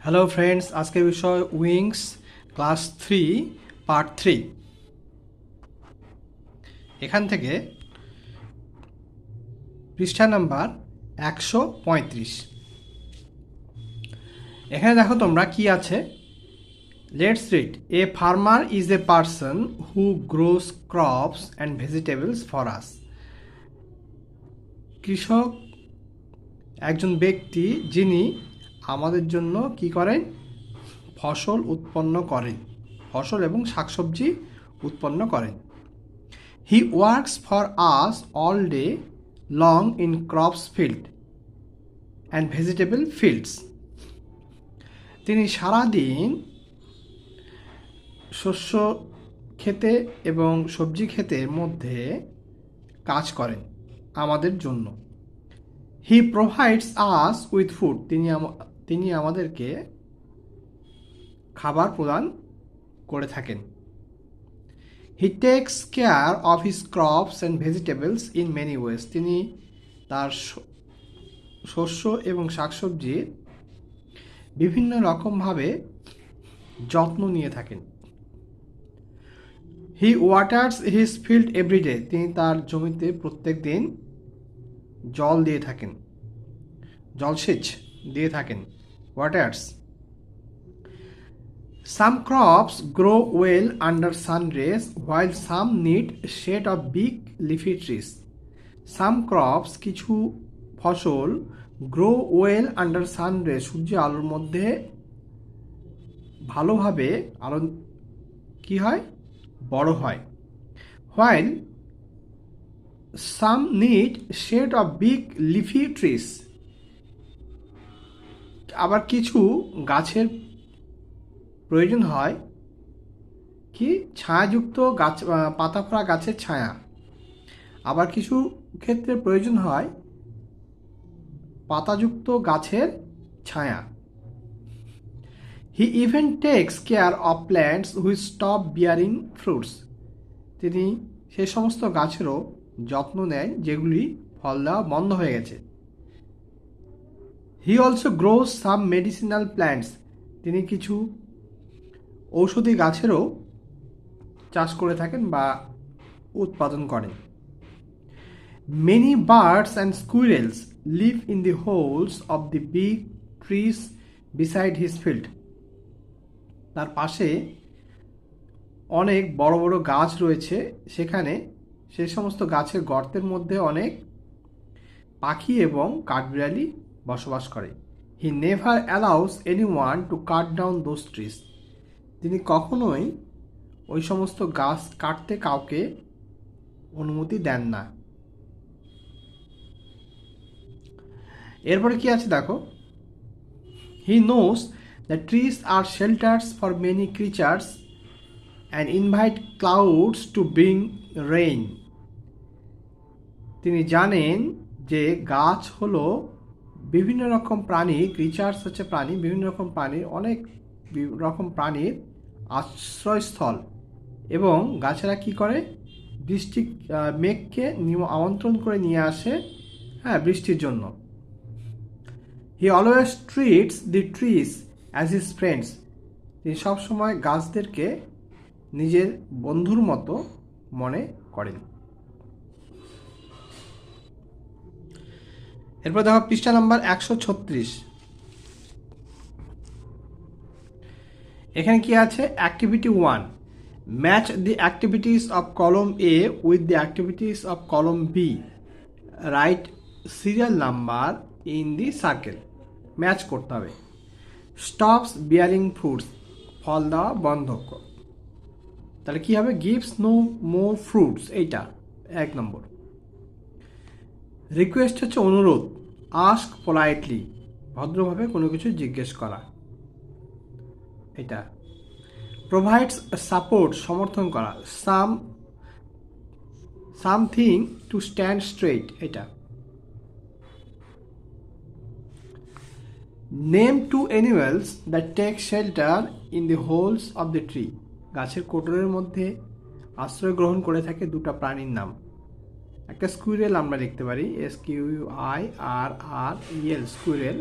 Hello friends, আজকের বিষয় wings class 3 part 3। এখান থেকে পৃষ্ঠা নাম্বার 135। এখানে দেখো তোমরা কি আছে। Let's read. A farmer is a person who gross crops and vegetables for us. কৃষক একজন ব্যক্তি যিনি আমাদের জন্য কি করেন, ফসল উৎপন্ন করেন, ফসল এবং শাকসবজি উৎপন্ন করেন। He works for us all day long in crops field and vegetable fields. তিনি সারাদিন শস্য খেতে এবং সবজি ক্ষেতের মধ্যে কাজ করেন আমাদের জন্য। হি প্রোভাইডস আস উইথ ফুড। তিনি আমাদেরকে খাবার প্রদান করে থাকেন। হি tax care of his crops and vegetables in many ways. তিনি তার শস্য এবং শাকসবজির বিভিন্ন রকমভাবে যত্ন নিয়ে থাকেন। হি ওয়াটার্স হিজ ফিল্ড এভরিডে। তিনি তার জমিতে প্রত্যেক দিন জল দিয়ে থাকেন, জলসেচ দিয়ে থাকেন, waters. Some crops grow well under sun rays, while some need shade of big leafy trees. Some crops, কিছু ফসল, grow well under sun rays, সূর্যের আলোর মধ্যে ভালোভাবে আলো কি হয়, বড় হয়। While some need shade of big leafy trees, আবার কিছু গাছের প্রয়োজন হয় কি, ছায়াযুক্ত গাছ, পাতা ফোড়া গাছের ছায়া। আবার কিছু ক্ষেত্রে প্রয়োজন হয় পাতাযুক্ত গাছের ছায়া। হি even text care of plants which stop bearing fruits. তিনি সে সমস্ত গাছেরও যত্ন নেন যেগুলি ফল দেওয়া বন্ধ হয়ে গেছে। He also gross some medicinal plants. তিনি কিছু ঔষধি গাছেরও চাষ করে থাকেন বা উৎপাদন করেন। Many birds and squirrels live in the holes of the big trees beside his field. তার পাশে অনেক বড় বড় গাছ রয়েছে, সেখানে সে সমস্ত গাছের গর্তের মধ্যে অনেক পাখি এবং কাঠবিড়ালি বসবাস করে। He never allows anyone two cut down those trees. তিনি কখনোই ওই সমস্ত গাছ কাটতে কাউকে অনুমতি দেন না। এরপরে কি আছে দেখো। He knows the trees are shelters for many creatures and invite clouds to bring rain. তিনি জানেন যে গাছ হলো বিভিন্ন রকম প্রাণী, ক্রিচার্স হচ্ছে প্রাণী, বিভিন্ন রকম প্রাণীর, অনেক রকম প্রাণীর আশ্রয়স্থল, এবং গাছেরা কি করে, বৃষ্টি মেঘকে আমন্ত্রণ করে নিয়ে আসে, হ্যাঁ, বৃষ্টির জন্য। হি always treats the trees as his friends. তিনি সবসময় গাছদেরকে নিজের বন্ধুর মতো মনে করেন। এরপর দেখো পৃষ্ঠা নাম্বার 136। এখানে কি আছে, activity 1, match the activities of column A with the activities of column B, write serial number in the circle. Match করতে হবে। স্টপস বিয়ারিং ফ্রুটস, ফল দেওয়া বন্ধ। তাহলে কি হবে, গিভস নো মোর ফ্রুটস, এইটা 1 নম্বর। রিকোয়েস্ট হচ্ছে অনুরোধ, আস্ক পোলাইটলি, ভদ্রভাবে কোনো কিছু জিজ্ঞেস করা, এটা। প্রোভাইডস সাপোর্ট, সমর্থন করা, সামথিং টু স্ট্যান্ড স্ট্রেইট, এটা। Name to animals that take shelter in the holes of the tree. গাছের কোটরের মধ্যে আশ্রয় গ্রহণ করে থাকে দুটা প্রাণীর নাম। একটা স্কুইরেল আমরা লিখতে পারি, SQUIRREL, স্কুইরেল,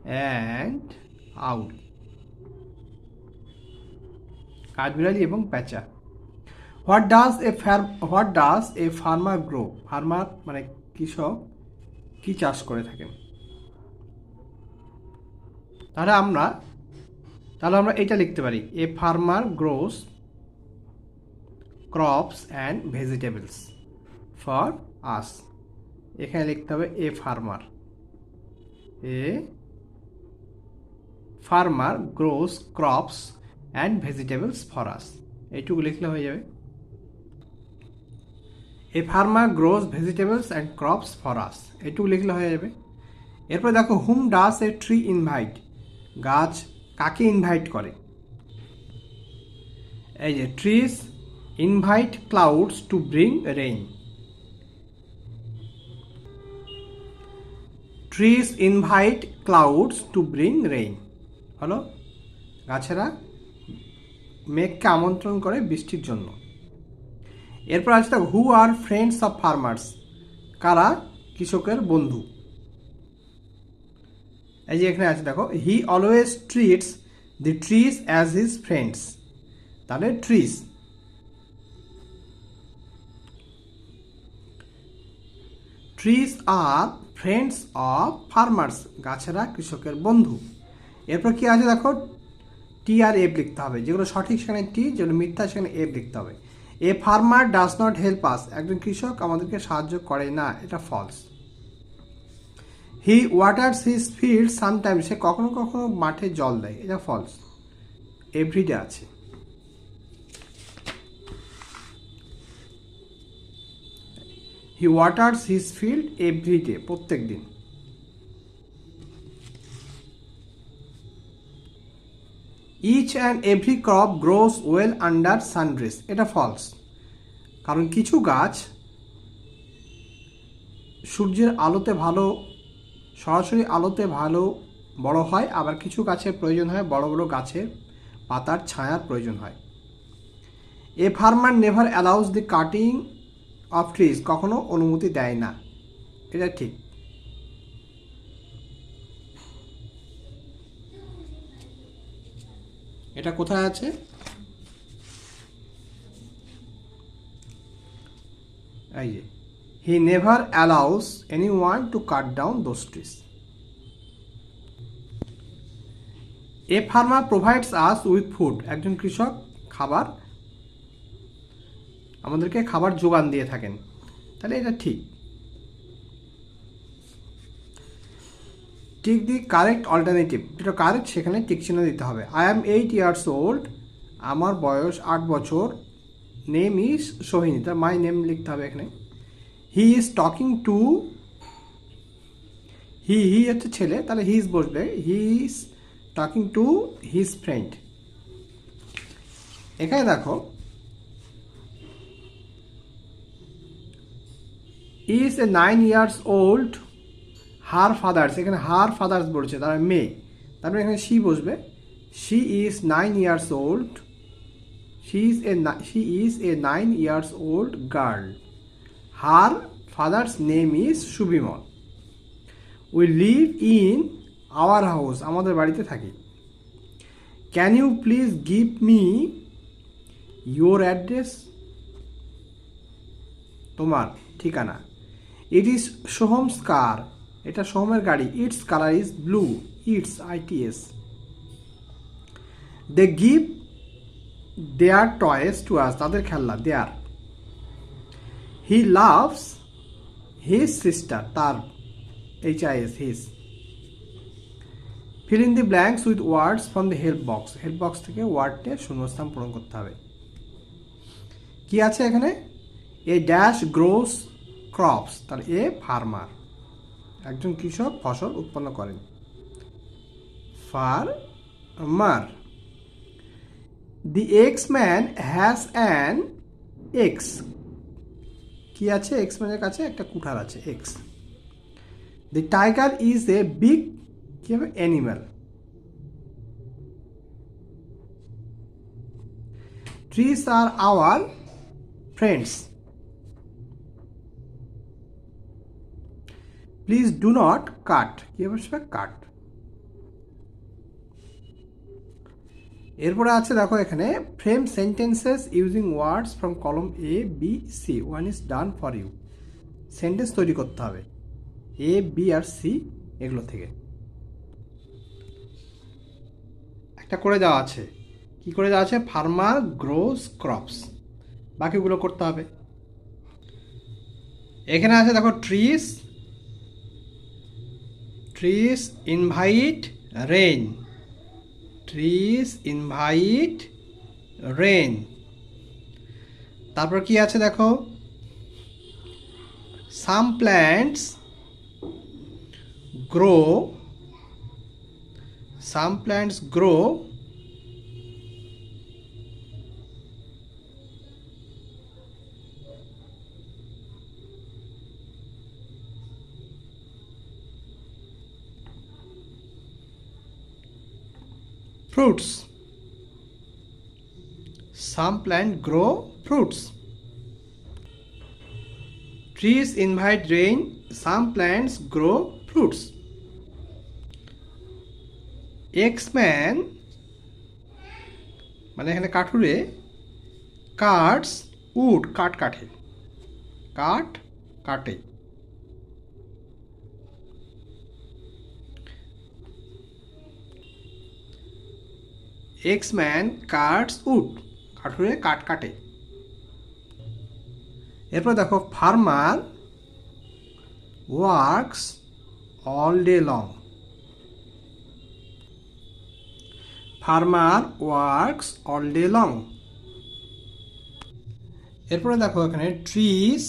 অ্যান্ড আউল, কাঠবিড়ালি এবং প্যাঁচা। What does a farmer grow? Farmer মানে কৃষক কি চাষ করে থাকেন? তাহলে আমরা এটা লিখতে পারি, a farmer gross crops and vegetables for us. এখানে লিখতে হবে a farmer gross crops and vegetables for us, এইটুকু লিখলে হয়ে যাবে। A farmer gross vegetables and crops for us, এইটুকু লিখলে হয়ে যাবে। এরপর দেখো, হুম ডাস এ ট্রি ইনভাইট? গাছ কাকে ইনভাইট করে? এই যে trees invite clouds to bring rain. Trees invite clouds to bring rain হলো, গাছেরা মেঘকে আমন্ত্রণ করে বৃষ্টির জন্য। এরপর আছে দেখো, who are friends of farmers? কারা কৃষকের বন্ধু? এই যে এখানে আছে দেখো, he always treats the trees as his friends. তাহলে trees, trees are friends of farmers, গাছেরা কৃষকের বন্ধু। এরপর কি আছে দেখো, টি আর এফ লিখতে হবে, যেগুলো সঠিক সেখানে টি, যেগুলো মিথ্যা সেখানে এফ লিখতে হবে। A farmer does not help us? একজন কৃষক আমাদেরকে সাহায্য করে না, এটা false. He waters his field sometimes, সে কখনো কখনো মাঠে জল দেয়, এটা ফলস। এভরিডে আছে। He waters his field everyday, প্রত্যেক দিন। Each and every crop grows well under sunrays, এটা ফলস। কারণ কিছু গাছ সূর্যের আলোতে ভালো, সরাসরি আলোতে ভালো বড় হয়, আবার কিছু গাছের প্রয়োজন হয় বড় বড় গাছের পাতার ছায়ার প্রয়োজন হয়। A farmer never allows the cutting of trees, কখনো অনুমতি দেয় না, এটা ঠিক। এটা কোথায় আছে? এই যে, he never allows anyone two cut down those trees. A farmer provides us with food, একজন কৃষক আমাদেরকে খাবার যোগান দিয়ে থাকেন, তাহলে এটা ঠিক। টিক দি কারেক্ট অল্টারনেটিভ, যেটা কারেক্ট সেখানে টিক চিহ্ন দিতে হবে। আই অ্যাম 8 years old, আমার বয়স 8 বছর। নেম ইজ সোহিনী, তার মাই নেম লিখতে হবে এখানে। হি ইজ টকিং টু, হি হচ্ছে ছেলে, তাহলে হি ইজ বসবে, he is talking to his friend. এখানে দেখো, is a 9 years old her father's, এখানে হার ফাদার্স বলছে, তার মেয়ে, তারপরে এখানে শি বসবে। She is 9 years old, she is a 9 years old girl. Her father's name is Subimal. We live in our house, আমাদের বাড়িতে থাকি। Can you please give me your address, তোমার ঠিকানা। ইট ইজ সোহমস কার, এটা সোহমের গাড়ি। Its colour is blue, its ITS। They give their toys to us, তাদের খেলনা দেয়ার। হি লাভস হিজ সিস্টার, তার HIS his. Fill in the blanks with words from the help box, help box থেকে word নিয়ে শূন্যস্থান পূরণ করতে হবে। কি আছে এখানে? এ ড্যাশ গ্রোস ক্রপস, তার এ ফার্মার, একজন কৃষক ফসল উৎপন্ন করেন। Farmer. The axe man has an axe, কি আছে? এক্স ম্যানের কাছে একটা কুঠার আছে, axe. The tiger is a big, কি হবে? Animal. Trees are our friends. Please do not cut, কি হবে? কাট। এরপরে আছে দেখো এখানে frame sentences using words from column A B C, one is done for you. Sentence তৈরি করতে হবে এ বি আর সি এগুলো থেকে। একটা করে দেওয়া আছে, কি করে দেওয়া আছে, ফার্মার গ্রোস ক্রপস, বাকিগুলো করতে হবে। এখানে আছে দেখো trees, trees invite rain, trees invite rain. তারপর কি আছে দেখো, some plants grow, some plants grow fruits, some plants grow fruits. Trees invite rain, some plants grow fruits. X-man মানে এখানে কাঠুরে কাটস উড, কাঠ কাটে, কাঠ কাটে। X-man কাটস উড, কাঠুরে কাঠ কাটে। এরপর দেখো farmer works all day long, farmer works all day long. এরপরে দেখো এখানে ট্রিজ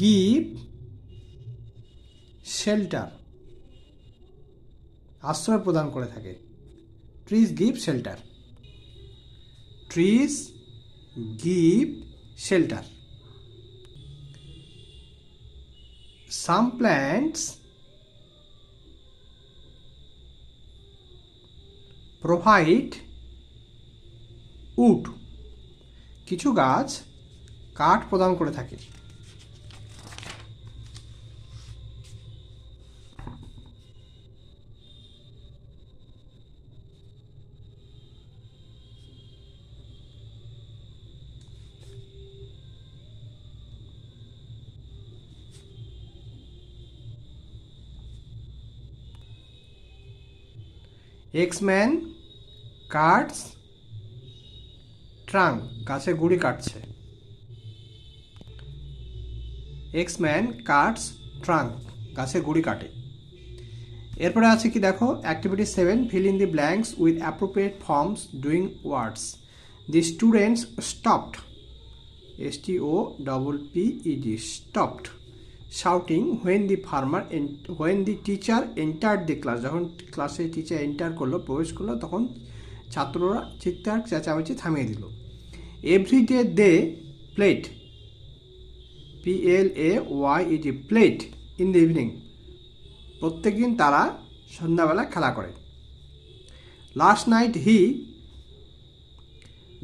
গিভ শেল্টার, আশ্রয় প্রদান করে থাকে। Trees give shelter, trees give shelter. Some plants provide wood, কিছু গাছ কাঠ প্রদান করে থাকে। এক্সম্যান কাটস ট্রাঙ্ক, গাছের গুড়ি কাটছে। এক্সম্যান কাটস ট্রাঙ্ক, গাছের গুড়ি কাটে। এরপরে আছে কি দেখো activity 7, feel in the blanks with appropriate forms doing words. The students stopped, STOPPED, stopped shouting when the farmer, when the teacher entered the class, যখন ক্লাসে টিচার এন্টার করলো, প্রবেশ করলো, তখন ছাত্ররা চিৎকার চেঁচামেচি থামিয়ে দিল। Everyday they played, PLAYED, played in the evening, প্রত্যেকদিন তারা সন্ধ্যাবেলা খেলা করে। Last night he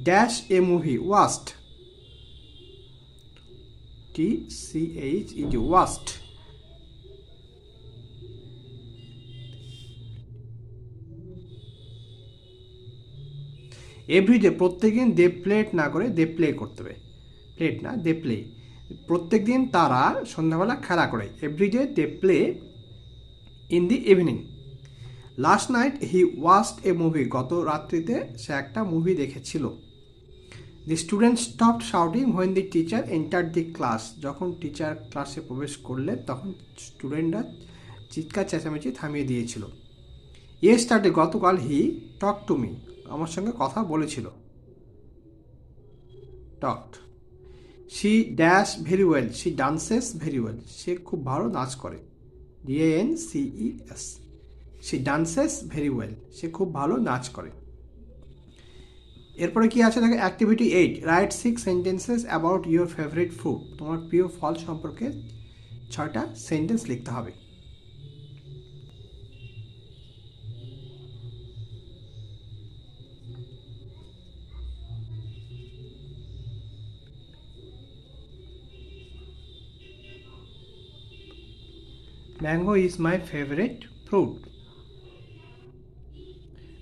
dash a movie watched, TCHED, watched. Everyday প্রত্যেকদিন, দে প্লেট না করে দে প্লে করতে হবে, প্লেট না দে প্লে। প্রত্যেকদিন তারা সন্ধ্যাবেলা খেলা করে, everyday they play in the evening. Last night he watched a movie, গত রাত্রিতে সে একটা মুভি দেখেছিল। The student stopped shouting when the teacher enter the class, যখন টিচার ক্লাসে প্রবেশ করলে তখন স্টুডেন্টরা চিৎকার চেঁচামেচি থামিয়ে দিয়েছিল। ইয়েস্টারডে, গতকাল, হি টক টু মি, আমার সঙ্গে কথা বলেছিল, talked. She dash very well, she dances very well, সে খুব ভালো নাচ করে, DANCES, she dances very well, সে খুব ভালো নাচ করে। এরপরে কি আছে দেখো activity 8, write 6 sentences about your favourite food, তোমার প্রিয় ফল সম্পর্কে 6টা সেন্টেন্স লিখতে হবে। Mango is my favorite fruit.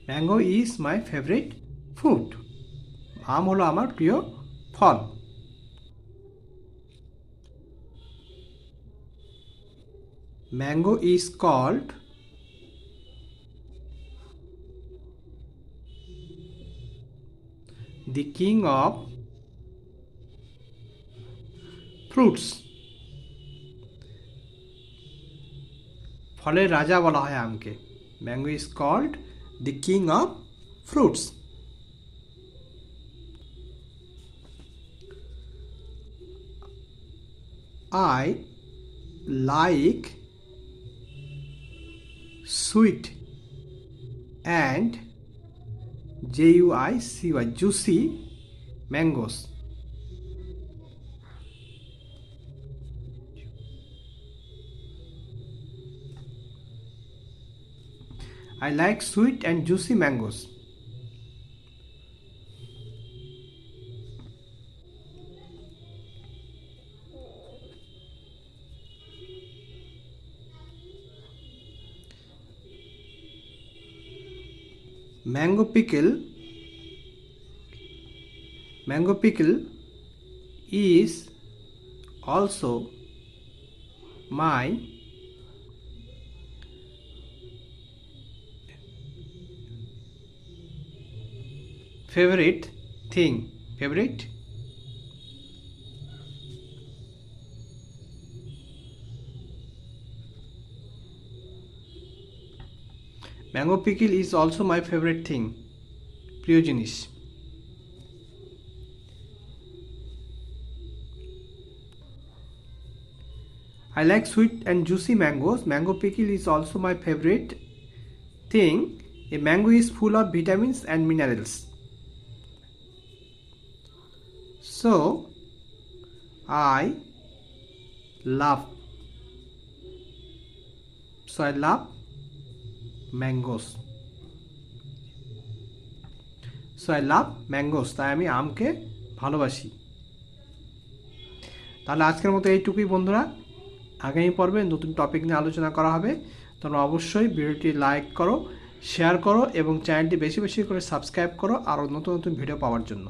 Mango is my favourite food. আম হলো আমার প্রিয় ফল। Mango is called the king of fruits। ফলের রাজা বলা হয় আমকে। Mango is called the king of fruits। I like sweet and juicy mangoes। I like sweet and juicy mangoes। Mango pickle is also my favorite thing। favorite mango pickle is also my favourite thing. প্রিয় জিনিস। I like sweet and juicy mangoes। Mango pickle is also my favorite thing। A mango is full of vitamins and minerals। So I love mangoes। তাই আমি আমকে ভালোবাসি। তাহলে আজকের মতো এইটুকুই বন্ধুরা। আগামী পর্বে নতুন টপিক নিয়ে আলোচনা করা হবে। তোমরা অবশ্যই ভিডিওটি লাইক করো, শেয়ার করো এবং চ্যানেলটি বেশি বেশি করে সাবস্ক্রাইব করো আরও নতুন নতুন ভিডিও পাওয়ার জন্য।